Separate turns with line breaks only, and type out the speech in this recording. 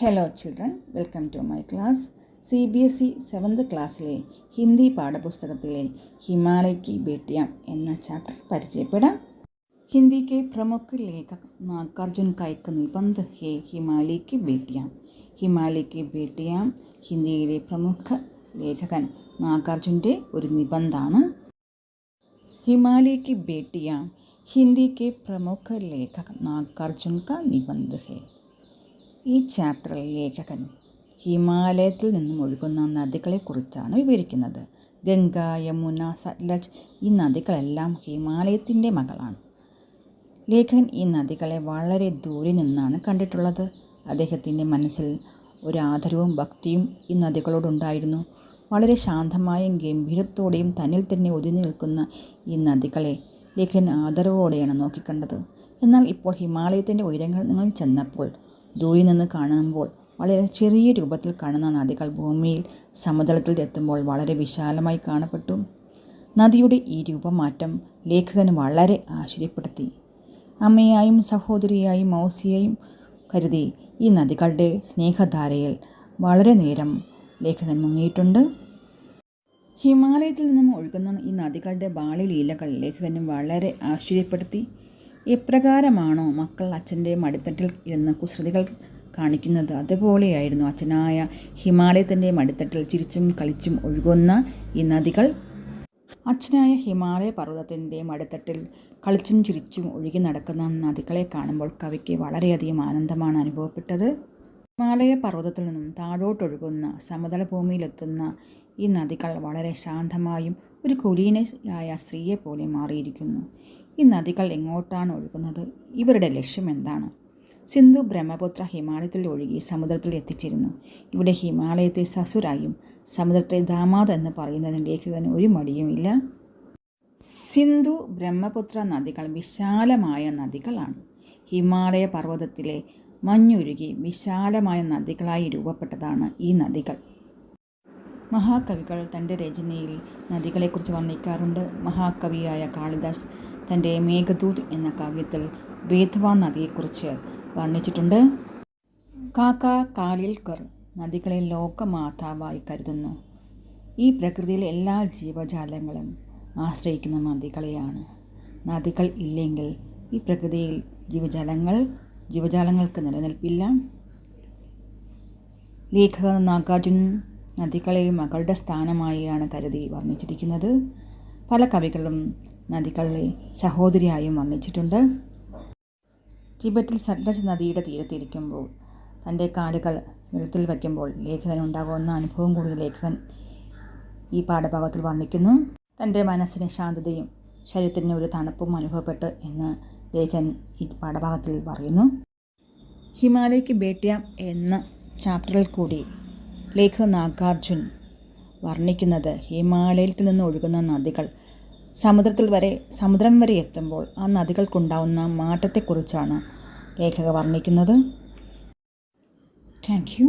Hello children, welcome to my class. CBSE 7th ക്ലാസ്സിലെ ഹിന്ദി പാഠപുസ്തകത്തിലെ ഹിമാലയ കി ബേട്ടിയാം എന്ന chapter പരിചയപ്പെടാം. ഹിന്ദി के प्रमुख लेखक नागार्जुन का एक निबंध है हिमालय की बेटियां. ഹിമാലയ കി ബേട്ടിയാം ഹിന്ദിയിലെ പ്രമുഖ ലേഖകൻ നാഗാർജുൻ്റെ ഒരു നിബന്ധമാണ്. हिमालय की बेटियां हिंदी के प्रमुख लेखक नागार्जुन का निबंध है. ഈ ചാപ്റ്ററിൽ ലേഖകൻ ഹിമാലയത്തിൽ നിന്നും ഒഴുകുന്ന നദികളെക്കുറിച്ചാണ് വിവരിക്കുന്നത്. ഗംഗ, യമുന, സത്ലജ് ഈ നദികളെല്ലാം ഹിമാലയത്തിൻ്റെ മകളാണ്. ലേഖകൻ ഈ നദികളെ വളരെ ദൂരെ നിന്നാണ് കണ്ടിട്ടുള്ളത്. അദ്ദേഹത്തിൻ്റെ മനസ്സിൽ ഒരു ആദരവും ഭക്തിയും ഈ നദികളോടുണ്ടായിരുന്നു. വളരെ ശാന്തമായും ഗംഭീരത്തോടെയും തന്നിൽ തന്നെ ഒതുങ്ങി നിൽക്കുന്ന ഈ നദികളെ ലേഖകൻ ആദരവോടെയാണ് നോക്കിക്കണ്ടത്. എന്നാൽ ഇപ്പോൾ ഹിമാലയത്തിൻ്റെ ഉയരങ്ങളിൽ ചെന്നപ്പോൾ ദൂരെ നിന്ന് കാണുമ്പോൾ വളരെ ചെറിയ രൂപത്തിൽ കാണുന്ന നദികൾ ഭൂമിയിൽ സമതലത്തിൽ എത്തുമ്പോൾ വളരെ വിശാലമായി കാണപ്പെട്ടു. നദിയുടെ ഈ രൂപമാറ്റം ലേഖകന് വളരെ ആശ്ചര്യപ്പെടുത്തി. അമ്മയായും സഹോദരിയായും മൗസിയെയും കരുതി ഈ നദികളുടെ സ്നേഹധാരയിൽ വളരെ നേരം ലേഖകൻ മുങ്ങിയിട്ടുണ്ട്. ഹിമാലയത്തിൽ നിന്നും ഒഴുകുന്ന ഈ നദികളുടെ ബാല്യലീലകൾ ലേഖകന് വളരെ ആശ്ചര്യപ്പെടുത്തി. എപ്രകാരമാണോ മക്കൾ അച്ഛൻ്റെ മടിത്തട്ടിൽ ഇരുന്ന് കുസൃതികൾ കാണിക്കുന്നത്, അതുപോലെയായിരുന്നു അച്ഛനായ ഹിമാലയത്തിൻ്റെ മടിത്തട്ടിൽ ചിരിച്ചും കളിച്ചും ഒഴുകുന്ന ഈ നദികൾ. അച്ഛനായ ഹിമാലയ പർവ്വതത്തിൻ്റെ മടിത്തട്ടിൽ കളിച്ചും ചിരിച്ചും ഒഴുകി നടക്കുന്ന നദികളെ കാണുമ്പോൾ കവിക്ക് വളരെയധികം ആനന്ദമാണ് അനുഭവപ്പെട്ടത്. ഹിമാലയ പർവ്വതത്തിൽ നിന്നും താഴോട്ടൊഴുകുന്ന സമതല ഭൂമിയിലെത്തുന്ന ഈ നദികൾ വളരെ ശാന്തമായും ഒരു കുലീനയായ സ്ത്രീയെപ്പോലെ മാറിയിരിക്കുന്നു. ഈ നദികൾ എങ്ങോട്ടാണ് ഒഴുകുന്നത്? ഇവരുടെ ലക്ഷ്യം എന്താണ്? സിന്ധു, ബ്രഹ്മപുത്ര ഹിമാലയത്തിൽ ഒഴുകി സമുദ്രത്തിൽ എത്തിച്ചേരുന്നു. ഇവിടെ ഹിമാലയത്തെ സസുരായും സമുദ്രത്തെ ദാമാദ് എന്ന് പറയുന്നതിന് ലേഖകന് ഒരു മടിയുമില്ല. സിന്ധു, ബ്രഹ്മപുത്ര നദികൾ വിശാലമായ നദികളാണ്. ഹിമാലയ പർവ്വതത്തിലെ മഞ്ഞുരുകി വിശാലമായ നദികളായി രൂപപ്പെട്ടതാണ് ഈ നദികൾ. മഹാകവികൾ തൻ്റെ രചനയിൽ നദികളെക്കുറിച്ച് വർണ്ണിക്കാറുണ്ട്. മഹാകവിയായ കാളിദാസ് തൻ്റെ മേഘദൂത് എന്ന കാവ്യത്തിൽ വേധവ നദിയെക്കുറിച്ച് വർണ്ണിച്ചിട്ടുണ്ട്. കാക്ക കാലിൽക്കർ നദികളെ ലോകമാതാവായി കരുതുന്നു. ഈ പ്രകൃതിയിലെ എല്ലാ ജീവജാലങ്ങളും ആശ്രയിക്കുന്ന നദികളെയാണ്. നദികൾ ഇല്ലെങ്കിൽ ഈ പ്രകൃതിയിൽ ജീവജാലങ്ങൾക്ക് നിലനിൽപ്പില്ല. ലേഖകൻ നാഗാർജുൻ നദികളെ മകളുടെ സ്ഥാനമായാണ് കരുതി വർണ്ണിച്ചിരിക്കുന്നത്. പല കവികളും നദികളെ സഹോദരിയായും വർണ്ണിച്ചിട്ടുണ്ട്. ടിബറ്റിൽ സത്ലജ് നദിയുടെ തീരത്തിരിക്കുമ്പോൾ തൻ്റെ കാലുകൾ വെള്ളത്തിൽ വയ്ക്കുമ്പോൾ ലേഖകനുണ്ടാകുന്ന അനുഭവം കൂടി ലേഖകൻ ഈ പാഠഭാഗത്തിൽ വർണ്ണിക്കുന്നു. തൻ്റെ മനസ്സിന് ശാന്തതയും ശരീരത്തിന് ഒരു തണുപ്പും അനുഭവപ്പെട്ട് എന്ന് ലേഖകൻ ഈ പാഠഭാഗത്തിൽ പറയുന്നു. ഹിമാലയ കി ബേട്ടിയാം എന്ന ചാപ്റ്ററിൽ കൂടി ലേഖകൻ നാഗാർജുൻ വർണ്ണിക്കുന്നത് ഹിമാലയത്തിൽ നിന്ന് ഒഴുകുന്ന നദികൾ സമുദ്രം വരെ എത്തുമ്പോൾ ആ നദികൾക്കുണ്ടാവുന്ന മാറ്റത്തെക്കുറിച്ചാണ് ലേഖകൻ വർണ്ണിക്കുന്നത്. Thank you.